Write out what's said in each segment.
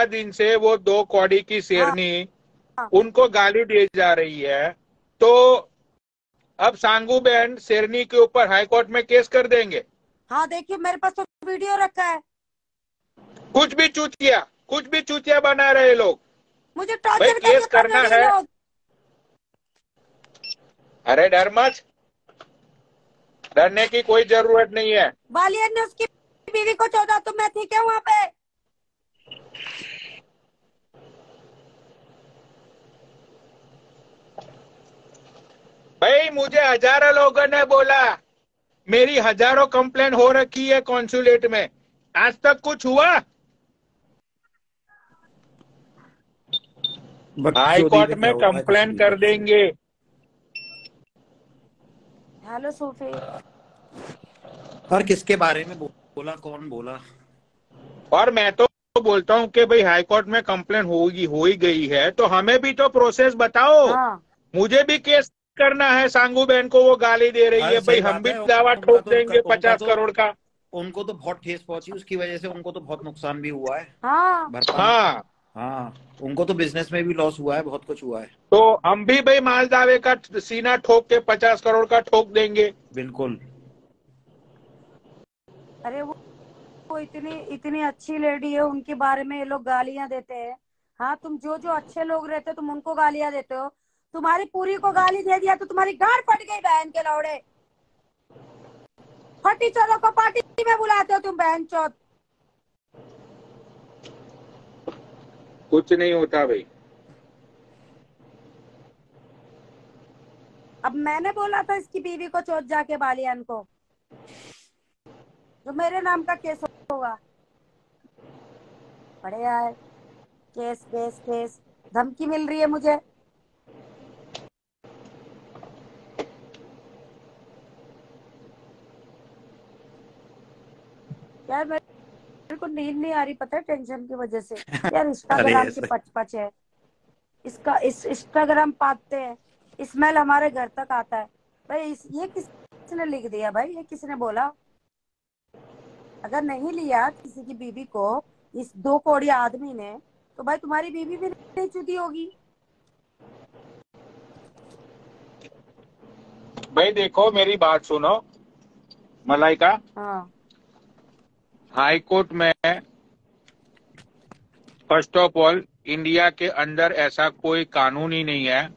दिन से वो 2 कौड़ी की शेरनी उनको गाली दी जा रही है, तो अब सांगू बहन शेरनी के ऊपर हाईकोर्ट में केस कर देंगे। हाँ देखिए मेरे पास तो वीडियो रखा है। कुछ भी चूतिया बना रहे लोग। मुझे भाई टॉर्चर केस करके करना पकड़िए है। लोग। अरे डर मत, डरने की कोई जरूरत नहीं है। बालियन ने उसकी बीवी को चौदह, तो मैं थी क्या वहाँ पे? भाई मुझे हजारों लोगों ने बोला, मेरी हजारों कंप्लेन हो रखी है कॉन्सुलेट में, आज तक कुछ हुआ? हाई कोर्ट में कंप्लेन कर देंगे। Hello Sophie. और किसके बारे में बोला, कौन बोला? और मैं तो बोलता हूँ कि भाई हाई कोर्ट में कंप्लेन हो ही गई है, तो हमें भी तो प्रोसेस बताओ। हाँ। मुझे भी केस करना है। सांगू बहन को वो गाली दे रही है, भाई हम भी दावा ठोक देंगे 50 करोड़ का। उनको तो बहुत ठेस पहुंची, उसकी वजह से उनको तो बहुत नुकसान भी हुआ है। हाँ हाँ हाँ, उनको तो बिजनेस में भी लॉस हुआ है, बहुत कुछ हुआ है। तो हम भी भाई माल दावे का सीना ठोक के 50 करोड़ का ठोक देंगे। बिल्कुल। अरे वो इतनी अच्छी लेडी है, उनके बारे में ये लोग गालियां देते हैं। हाँ, तुम जो जो अच्छे लोग रहते हो तुम उनको गालियां देते हो। तुम्हारी पूरी को गाली दे दिया तो तुम्हारी गांड फट गई बहन के लौड़े। फटी चौरों को पार्टी में बुलाते हो तुम बहन चौथ। कुछ नहीं होता भाई। अब मैंने बोला था इसकी बीवी को चौथ जाके बालियान को, जो मेरे नाम का केस होगा। बढ़िया है, केस केस केस, धमकी मिल रही है मुझे। यार मेरे को नींद नहीं आ रही, पता है टेंशन की वजह से। यार इंस्टाग्राम की पच है, इसका इस इंस्टाग्राम पाते हैं, स्मेल हमारे घर तक आता है। भाई ये किसने लिख दिया भाई, ये किसने बोला? अगर नहीं लिया किसी की बीवी को इस 2 कौड़ी आदमी ने, तो भाई तुम्हारी बीवी भी नहीं चुदी होगी। भाई देखो मेरी बात सुनो मलाइका। हाँ। हाई कोर्ट में फर्स्ट ऑफ ऑल इंडिया के अंदर ऐसा कोई कानून ही नहीं है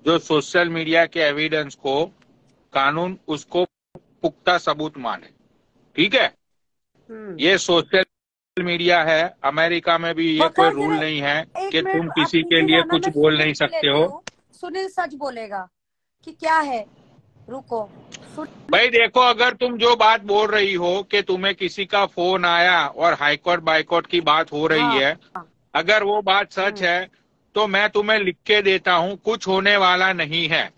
जो सोशल मीडिया के एविडेंस को कानून उसको पुख्ता सबूत माने। ठीक है, ये सोशल मीडिया है। अमेरिका में भी ये कोई रूल नहीं है कि तुम किसी के लिए कुछ बोल नहीं सकते हो। सुनील सच बोलेगा कि क्या है, रुको। भाई देखो, अगर तुम जो बात बोल रही हो कि तुम्हें किसी का फोन आया और हाईकोर्ट बाईकोर्ट की बात हो रही है, अगर वो बात सच है तो मैं तुम्हें लिख के देता हूँ, कुछ होने वाला नहीं है।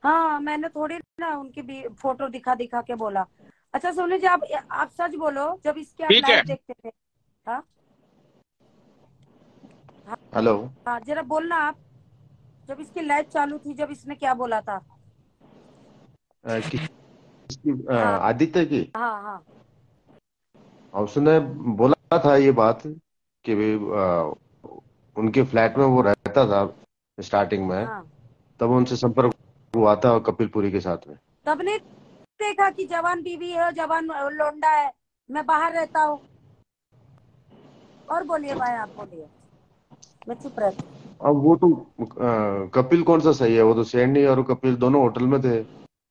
हाँ, मैंने थोड़ी ना उनकी भी फोटो दिखा दिखा के बोला। अच्छा सोनी जी, आप सच बोलो, जब इसके आप लाइव देखते थे। हाँ हेलो। हाँ, जरा बोलना आप, जब इसकी लाइव चालू थी, जब इसने क्या बोला था? आदित्य की। हाँ हाँ। उसने बोला था ये बात कि उनके फ्लैट में वो रहता था स्टार्टिंग में। तब उनसे संपर्क हुआ था कपिल पुरी के साथ में। तब नहीं देखा कि जवान बीवी है, जवान लोंडा है, मैं बाहर रहता हूँ। और बोलिए भाई, आप बोलिए, मैं चुप रहती। अब वो तो कपिल कौन सा सही है? वो तो सैंडी और कपिल दोनों होटल में थे।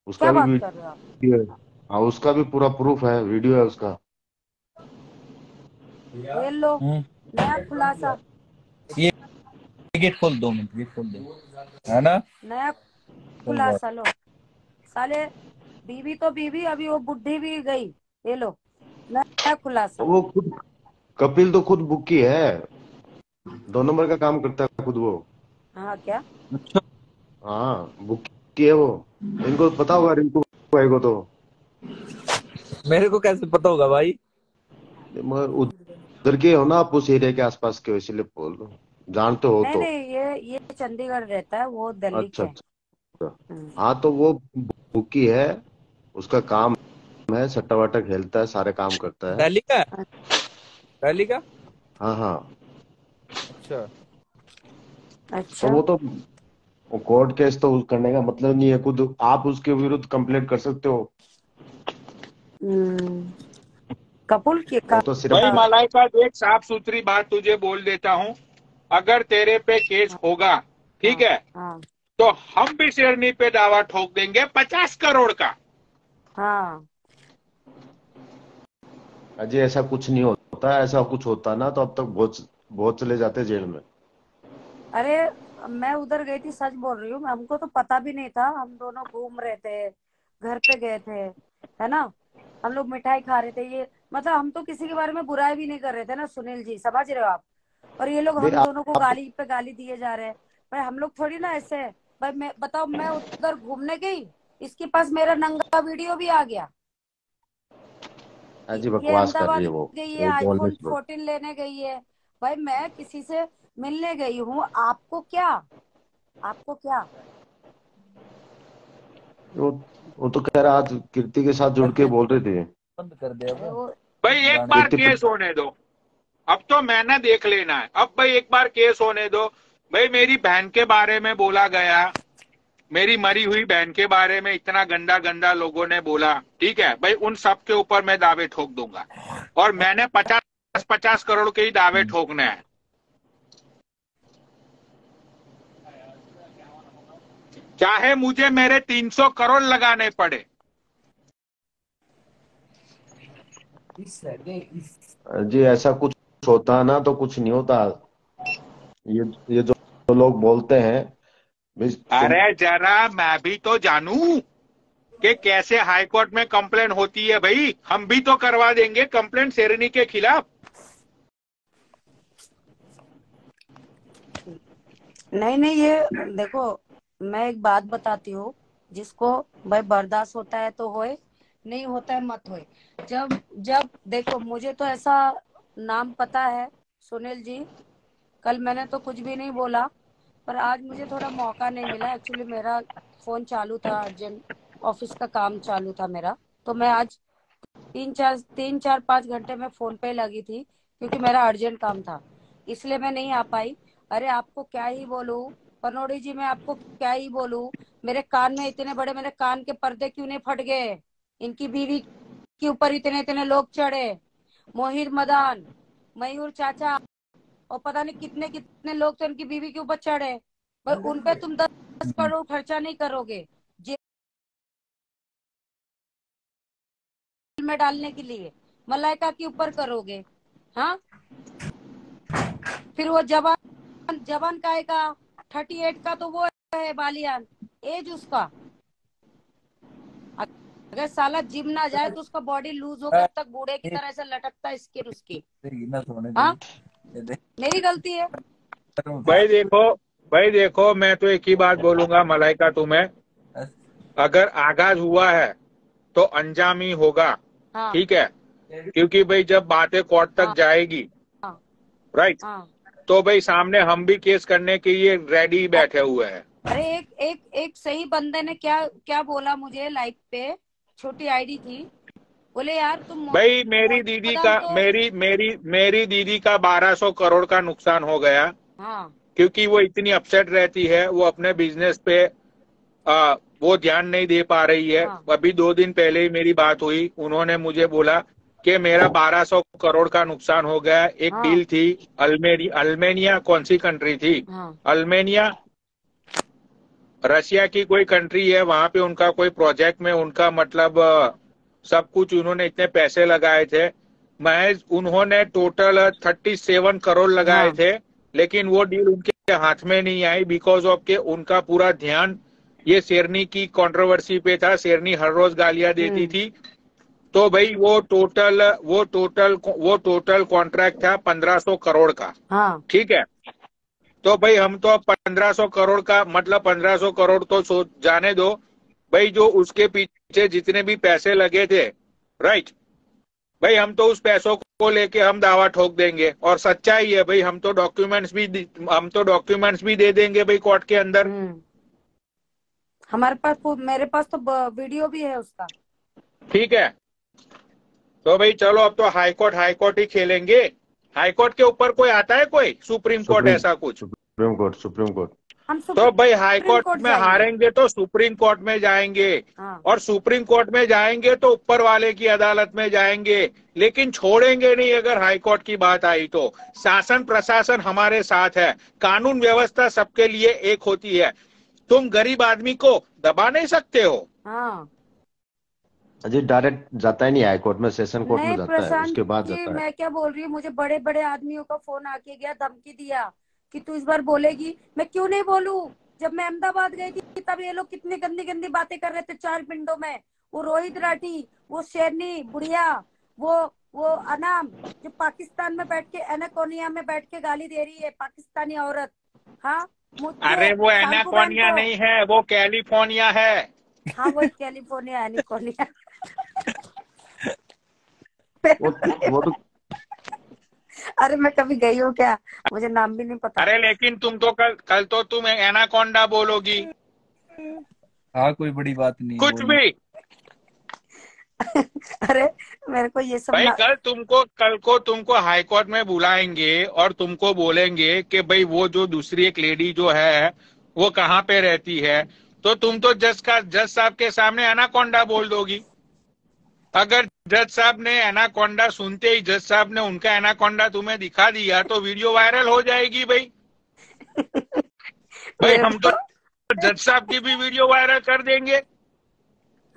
उसका भी वीडियो है। हाँ, उसका भी पूरा प्रूफ है, वीडियो है उसका। ये लो नया खुलासा। ये गेट खोल, 2 मिनट गेट खोल दो, है ना? नया खुलासा लो। साले बीवी तो बीवी, अभी वो बुढ़ी भी गई। ये लो नया खुलासा। वो खुद कपिल तो खुद बुक्की है, 2 नंबर का काम करता है खुद वो। हाँ क्या? हाँ बुक्की है वो। इनको पता होगा, रिंकू भाई को तो। मेरे को कैसे पता होगा भाई? मगर उधर के हो ना आप, उस एरिया के आसपास के, इसीलिए बोल रहा हूँ, जानते हो तो। नहीं, ये चंडीगढ़ रहता है, वो दिल्ली के। अच्छा। हाँ तो वो बुक्की है, उसका काम है, सट्टा वट्टा खेलता है, सारे काम करता है। दिल्ली का? हाँ हाँ। अच्छा अच्छा। तो वो कोर्ट केस तो करने का मतलब नहीं है, खुद आप उसके विरुद्ध कंप्लेंट कर सकते हो। हम्म, कपूल की वो का। तो सिर्फ भाई मलाइका देख, साफ सुथरी बात तुझे बोल देता हूँ, अगर तेरे पे केस होगा, ठीक हाँ है, हाँ तो हम भी शेरनी पे दावा ठोक देंगे 50 करोड़ का। हाँ। अजय ऐसा कुछ नहीं होता, ऐसा कुछ होता ना तो अब तक बहुत बहुत चले जाते जेल में। अरे मैं उधर गई थी, सच बोल रही हूँ, हमको तो पता भी नहीं था, हम दोनों घूम रहे थे, घर पे गए थे, है ना, हम लोग मिठाई खा रहे थे, ये मतलब हम तो किसी के बारे में बुराई भी नहीं कर रहे थे ना सुनील जी, समझ रहे हो आप। और ये लोग भाई हम दोनों को आप गाली पे गाली दिए जा रहे हैं। भाई हम लोग थोड़ी ना ऐसे है। भाई मैं बताओ, मैं उधर घूमने गई, इसके पास मेरा नंगा वीडियो भी आ गया। अजय ये बकवास कर रही अहमदाबाद है गई है, वो बोलने आईफोन से। 14 लेने गई है। भाई मैं किसी से मिलने गई हूँ, आपको क्या, आपको क्या। वो वो तो कह रहा आज कीर्ति के साथ जुड़ भाई के केस बोल रहे थे। बंद कर दे अब। अरे वो भाई एक गाने बार कीर्ति केस होने दो, अब तो मैंने देख लेना है, अब भाई एक बार केस होने दो। भाई मेरी बहन के बारे में बोला गया, मेरी मरी हुई बहन के बारे में इतना गंदा गंदा लोगों ने बोला, ठीक है भाई, उन सब के ऊपर मैं दावे ठोक दूंगा, और मैंने 50-50 करोड़ के ही दावे ठोकने हैं। चाहे मुझे मेरे 300 करोड़ लगाने पड़े। जी ऐसा कुछ होता ना तो कुछ नहीं होता। ये जो लोग बोलते हैं भाई तुम। अरे जरा मैं भी तो जानूं कि कैसे हाई कोर्ट में कंप्लेन होती है। भाई हम भी तो करवा देंगे कंप्लेन शेरनी के खिलाफ। नहीं नहीं, ये देखो, मैं एक बात बताती हूँ, जिसको भाई बर्दाश्त होता है तो होए, नहीं होता है मत होए। जब जब देखो, मुझे तो ऐसा नाम पता है सुनील जी, कल मैंने तो कुछ भी नहीं बोला, पर आज मुझे थोड़ा मौका नहीं मिला, एक्चुअली मेरा फोन चालू था, अर्जेंट ऑफिस का काम चालू था मेरा, तो मैं आज 3-4-5 घंटे में फोन पे लगी थी, क्योंकि मेरा अर्जेंट काम था, इसलिए मैं नहीं आ पाई। अरे आपको क्या ही बोलूं, पनोड़ी जी, मैं आपको क्या ही बोलूं, मेरे कान में इतने बड़े, मेरे कान के पर्दे क्यों नहीं फट गए, इनकी बीवी के ऊपर इतने इतने लोग चढ़े, मोहित मदान, मयूर चाचा, और पता नहीं कितने कितने लोग तो उनकी बीवी के ऊपर चढ़े। भाई उन पे तुम 10 करोड़ खर्चा नहीं करोगे जेल में डालने के लिए, मलाइका के ऊपर करोगे। हाँ, फिर वो जवान जवान का आएगा 38 का, तो वो है बालियान एज उसका, अगर साला जिम ना जाए तो उसका बॉडी लूज होकर तक बूढ़े की तरह से लटकता है स्किन उसकी। ना सोने दे। हाँ, मेरी गलती है। भाई देखो, भाई देखो, मैं तो एक ही बात बोलूंगा मलाइका तुम्हें, अगर आगाज हुआ है तो अंजाम ही होगा, हाँ ठीक है, क्योंकि भाई जब बातें कोर्ट तक हाँ जाएगी, हाँ राइट, हाँ। तो भाई सामने हम भी केस करने के लिए रेडी बैठे हुए हैं। अरे एक एक एक सही बंदे ने क्या क्या बोला मुझे लाइव पे, छोटी आईडी थी, बोले यार तुम भाई मदान तो। मेरी दीदी का 1200 करोड़ का नुकसान हो गया, हाँ क्योंकि वो इतनी अपसेट रहती है, वो अपने बिजनेस पे वो ध्यान नहीं दे पा रही है। हाँ अभी 2 दिन पहले ही मेरी बात हुई, उन्होंने मुझे बोला कि मेरा 1200 करोड़ का नुकसान हो गया। एक हाँ डील थी, अल्मेनिया कौन सी कंट्री थी, हाँ अल्मेनिया रशिया की कोई कंट्री है, वहां पे उनका कोई प्रोजेक्ट में उनका मतलब सब कुछ उन्होंने इतने पैसे लगाए थे, महज उन्होंने टोटल 37 करोड़ लगाए हाँ। थे, लेकिन वो डील उनके हाथ में नहीं आई, बिकॉज ऑफ के उनका पूरा ध्यान ये शेरनी की कंट्रोवर्सी पे था। शेरनी हर रोज गालियां देती थी, तो भाई वो टोटल कॉन्ट्रैक्ट था 1500 करोड़ का, हाँ ठीक है। तो भाई हम तो 1500 करोड़ का मतलब 1500 करोड़ तो सोच जाने दो, भाई जो उसके पीछे जितने भी पैसे लगे थे, राइट, भाई हम तो उस पैसों को लेके हम दावा ठोक देंगे, और सच्चाई है भाई, हम तो डॉक्यूमेंट्स भी दे देंगे भाई कोर्ट के अंदर। हमारे पास मेरे पास तो वीडियो भी है उसका। ठीक है, तो भाई चलो अब तो हाई कोर्ट ही खेलेंगे, हाईकोर्ट के ऊपर कोई आता है, कोई सुप्रीम कोर्ट ऐसा कुछ? Supreme court. हम तो भाई हाई सुप्रीम कोर्ट कोर्ट में जाएंगे। हारेंगे तो सुप्रीम कोर्ट में जाएंगे, हाँ। और सुप्रीम कोर्ट में जाएंगे तो ऊपर वाले की अदालत में जाएंगे, लेकिन छोड़ेंगे नहीं अगर हाई कोर्ट की बात आई तो। शासन प्रशासन हमारे साथ है, कानून व्यवस्था सबके लिए एक होती है, तुम गरीब आदमी को दबा नहीं सकते हो। हाँ अजय डायरेक्ट जाता ही नहीं हाई कोर्ट में, सेशन कोर्ट में नहीं जाता है, प्रशांत उसके बाद जी, जाता है। मैं क्या बोल रही हूँ, मुझे बड़े बड़े आदमियों का फोन आके गया, धमकी दिया कि तू इस बार बोलेगी। मैं क्यों नहीं बोलूं? जब मैं अहमदाबाद गई थी तब ये लोग कितनी गंदी गंदी बातें कर रहे थे चार पिंडों में। वो रोहित राठी, वो शेरनी बुढ़िया, वो अनाम जो पाकिस्तान में बैठ के एनाकोनिया में बैठ के गाली दे रही है, पाकिस्तानी औरत। हाँ अरे मुझे वो शांकु बहन एनाकोनिया को। नहीं है, वो कैलिफोर्निया है। हाँ वही कैलिफोर्निया एनाकोनिया। वो तो अरे मैं कभी गई हूँ क्या? मुझे नाम भी नहीं पता। अरे लेकिन तुम तो कल तो तुम एनाकोंडा बोलोगी, हाँ कोई बड़ी बात नहीं कुछ बोलने। भी। अरे मेरे को ये सब भाई कल को तुमको हाई कोर्ट में बुलाएंगे और तुमको बोलेंगे कि भाई वो जो दूसरी एक लेडी जो है वो कहाँ पे रहती है, तो तुम तो जज साहब के सामने एनाकोंडा बोल दोगी। अगर जज साहब ने एनाकोंडा सुनते ही जज साहब ने उनका एनाकोंडा तुम्हें दिखा दिया तो वीडियो वायरल हो जाएगी भाई। भाई हम तो जज साहब की भी वीडियो वायरल कर देंगे।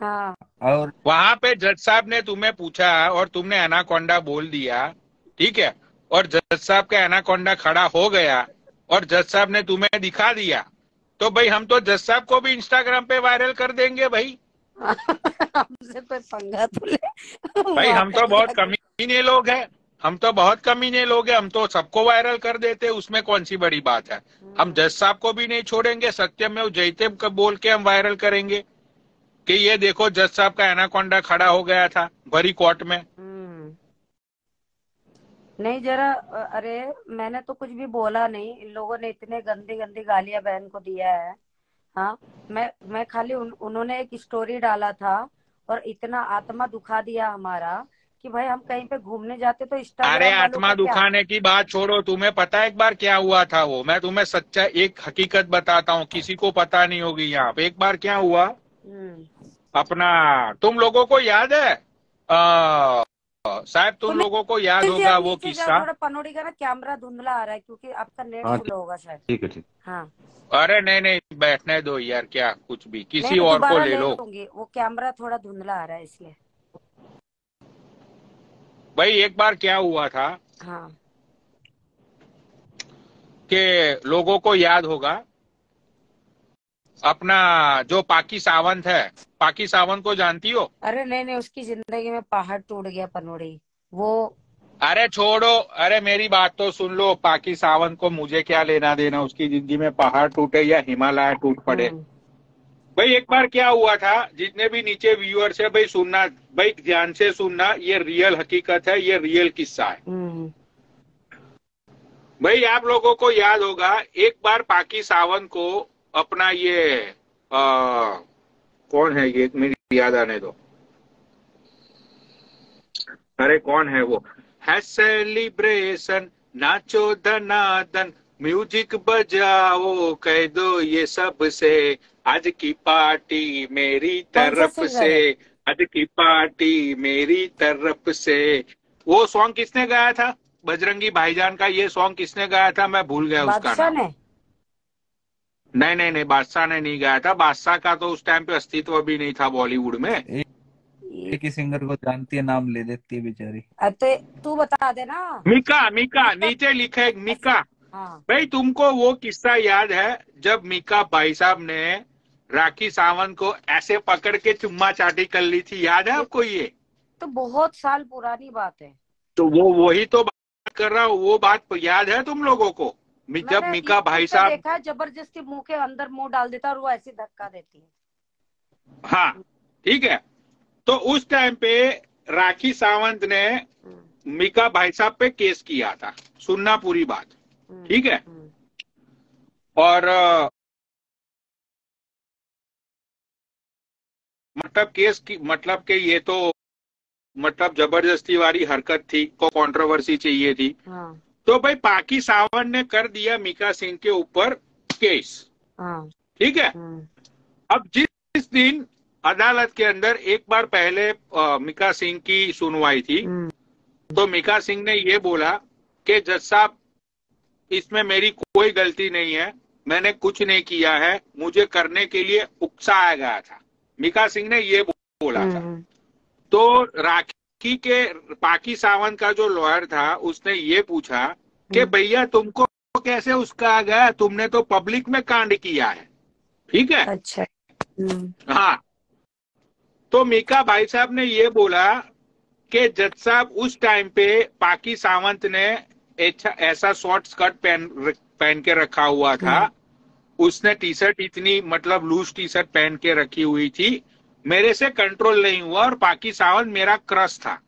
हाँ और वहां पे जज साहब ने तुम्हें पूछा और तुमने एनाकोंडा बोल दिया, ठीक है, और जज साहब का एनाकोंडा खड़ा हो गया और जज साहब ने तुम्हें दिखा दिया, तो भाई हम तो जज साहब को भी इंस्टाग्राम पे वायरल कर देंगे भाई। हमसे कोई पंगा तो ले। भाई हम तो बहुत कमीने लोग हैं, हम तो बहुत कमीने लोग हैं, हम तो सबको वायरल कर देते, उसमें कौन सी बड़ी बात है। हम जज साहब को भी नहीं छोड़ेंगे, सत्यमेव जयते बोल के हम वायरल करेंगे कि ये देखो जज साहब का एनाकोंडा खड़ा हो गया था भरी कोर्ट में। नहीं जरा अरे मैंने तो कुछ भी बोला नहीं, इन लोगों ने इतने गंदी गंदी गालियां बहन को दिया है। हाँ मैं खाली उन्होंने एक स्टोरी डाला था और इतना आत्मा दुखा दिया हमारा कि भाई हम कहीं पे घूमने जाते तो अरे इंस्टाग्राम वालों आत्मा का क्या। दुखाने की बात छोड़ो, तुम्हें पता है एक बार क्या हुआ था? वो मैं तुम्हें सच्चा एक हकीकत बताता हूँ, किसी को पता नहीं होगी यहाँ पे। एक बार क्या हुआ अपना, तुम लोगों को याद है शायद तुम लोगों को याद होगा वो किस्सा। थोड़ा पनोड़ी का ना कैमरा धुंधला आ रहा है क्योंकि आपका नेट हाँ स्लो होगा शायद। ठीक है ठीक। हाँ अरे नहीं बैठने दो यार, क्या कुछ भी, किसी नहीं, और को दोबारा ले लो। लूंगी, वो कैमरा थोड़ा धुंधला आ रहा है इसलिए। भाई एक बार क्या हुआ था हाँ कि लोगों को याद होगा अपना जो पाकी सावंत है, पाकी सावंत को जानती हो? अरे नहीं उसकी जिंदगी में पहाड़ टूट गया पनोड़ी वो। अरे छोड़ो, अरे मेरी बात तो सुन लो, पाकी सावंत को मुझे क्या लेना देना, उसकी जिंदगी में पहाड़ टूटे या हिमालय टूट पड़े। भाई एक बार क्या हुआ था, जितने भी नीचे व्यूअर्स है भाई सुनना, भाई ध्यान से सुनना, ये रियल हकीकत है, ये रियल किस्सा है। भाई आप लोगों को याद होगा एक बार पाकी सावंत को अपना ये कौन है ये, एक मिनट याद आने दो, अरे कौन है वो, है सेलिब्रेशन, नाचो धनादन, म्यूजिक बजाओ, कह दो ये सब से, आज की पार्टी मेरी तरफ से, आज की पार्टी मेरी तरफ से। वो सॉन्ग किसने गाया था? बजरंगी भाईजान का ये सॉन्ग किसने गाया था? मैं भूल गया उसका नाम। नहीं बादशाह ने नहीं गाया था, बादशाह का तो उस टाइम पे अस्तित्व भी नहीं था बॉलीवुड में। एक ही सिंगर को जानती है, नाम ले देती है बेचारी। तो तू बता दे ना। मीका नीचे लिखा है मीका। हाँ। भाई तुमको वो किस्सा याद है जब मीका भाई साहब ने राखी सावंत को ऐसे पकड़ के चुम्मा चाटी कर ली थी, याद है आपको? ये तो बहुत साल पुरानी बात है। तो वो वही तो बात कर रहा हूँ, वो बात याद है तुम लोगों को? जब मीका भाई साहब देखा है, जबरदस्ती मुंह के अंदर मुंह डाल देता और वो ऐसे धक्का देती है। हाँ ठीक है, तो उस टाइम पे राखी सावंत ने मीका भाई साहब पे केस किया था, सुनना पूरी बात, ठीक है? और मतलब केस की मतलब के ये तो मतलब जबरदस्ती वाली हरकत थी, को कंट्रोवर्सी चाहिए थी। हाँ तो भाई पाकी सावंत ने कर दिया मीका सिंह के ऊपर केस। हाँ ठीक है। अब जिस दिन अदालत के अंदर एक बार पहले मीका सिंह की सुनवाई थी, तो मीका सिंह ने ये बोला कि जज साहब इसमें मेरी कोई गलती नहीं है, मैंने कुछ नहीं किया है, मुझे करने के लिए उकसाया गया था। मीका सिंह ने ये बोला था। तो राखी के पाकी सावंत का जो लॉयर था उसने ये पूछा कि भैया तुमको कैसे उकसाया गया, तुमने तो पब्लिक में कांड किया है। ठीक है। अच्छा। हाँ। तो मीका भाई साहब ने ये बोला कि जज साहब उस टाइम पे पाकी सावंत ने ऐसा शॉर्ट स्कर्ट पहन के रखा हुआ था, उसने टी शर्ट इतनी मतलब लूज टी शर्ट पहन के रखी हुई थी, मेरे से कंट्रोल नहीं हुआ और पाकी सावंत मेरा क्रश था।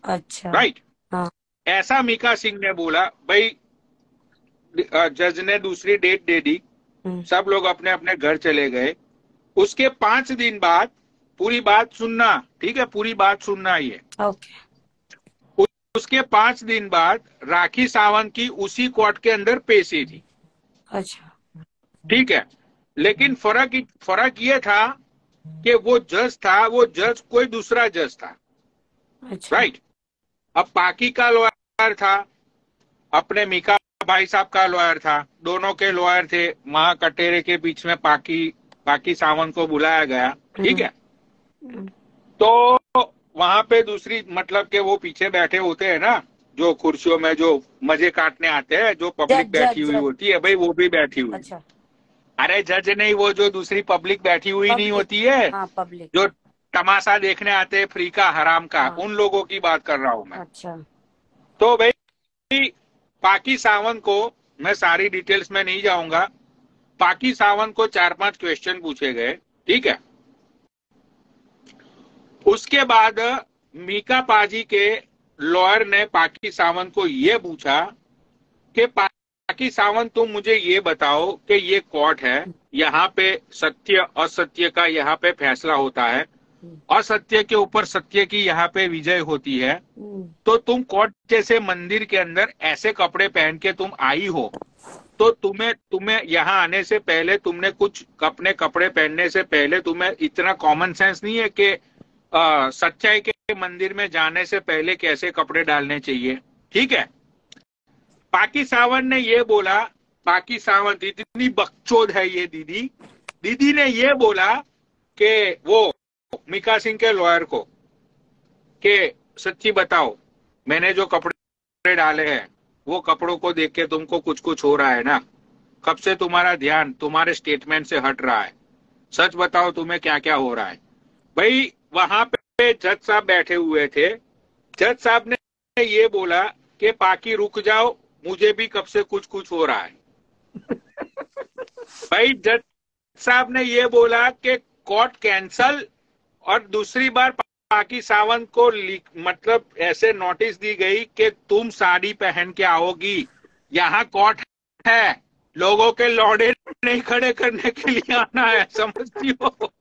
अच्छा। राइट। हाँ। ऐसा मीका सिंह ने बोला। भाई जज ने दूसरी डेट दे दी, सब लोग अपने अपने घर चले गए। उसके 5 दिन बाद, पूरी बात सुनना, ठीक है, पूरी बात सुनना ये। ओके। उसके 5 दिन बाद राखी सावंत की उसी कोर्ट के अंदर पेशी थी। अच्छा। ठीक है। लेकिन फर्क ये था कि वो जज था, वो जज कोई दूसरा जज था। अच्छा। राइट। अब पाकी का लॉयर था, अपने मीका भाई साहब का लॉयर था, दोनों के लॉयर थे। वहां कटेरे के बीच में पाकी सावंत को बुलाया गया। ठीक है। तो वहां पे दूसरी मतलब के वो पीछे बैठे होते हैं ना, जो कुर्सियों में जो मजे काटने आते हैं, जो पब्लिक बैठी हुई होती है, भाई वो भी बैठी हुई। अच्छा। अरे जज नहीं, वो जो दूसरी पब्लिक बैठी हुई नहीं होती है, हाँ, पब्लिक जो तमाशा देखने आते हैं फ्री का हराम का, हाँ। उन लोगों की बात कर रहा हूं मैं। अच्छा। तो भाई पाकी सावंत को, मैं सारी डिटेल्स में नहीं जाऊंगा, पाकी सावंत को 4-5 क्वेश्चन पूछे गए। ठीक है। उसके बाद मीका पाजी के लॉयर ने पाकी सावंत को यह पूछा कि पाकी सावंत तुम मुझे ये बताओ कि ये कोर्ट है, यहाँ पे सत्य असत्य का यहाँ पे फैसला होता है, असत्य के ऊपर सत्य की यहाँ पे विजय होती है। तो तुम कोर्ट जैसे मंदिर के अंदर ऐसे कपड़े पहन के तुम आई हो, तो तुम्हें यहाँ आने से पहले, तुमने कुछ अपने कपड़े पहनने से पहले तुम्हें इतना कॉमन सेंस नहीं है कि सच्चाई के मंदिर में जाने से पहले कैसे कपड़े डालने चाहिए। ठीक है। पाकी सावंत ने ये बोला, पाकी सावंत इतनी बकचोद है ये दीदी ने ये बोला कि वो मीका सिंह के लॉयर को कि सच्ची बताओ, मैंने जो कपड़े डाले हैं वो कपड़ों को देख के तुमको कुछ कुछ हो रहा है ना, कब से तुम्हारा ध्यान तुम्हारे स्टेटमेंट से हट रहा है, सच बताओ तुम्हें क्या क्या हो रहा है। भाई वहां पे जज साहब बैठे हुए थे, जज साहब ने ये बोला कि पाकी रुक जाओ, मुझे भी कब से कुछ कुछ हो रहा है। भाई जज साहब ने ये बोला कि कोर्ट कैंसल, और दूसरी बार पाकी सावंत को मतलब ऐसे नोटिस दी गई कि तुम साड़ी पहन के आओगी, यहाँ कोर्ट है, लोगों के लौड़े नहीं खड़े करने के लिए आना है, समझती हो।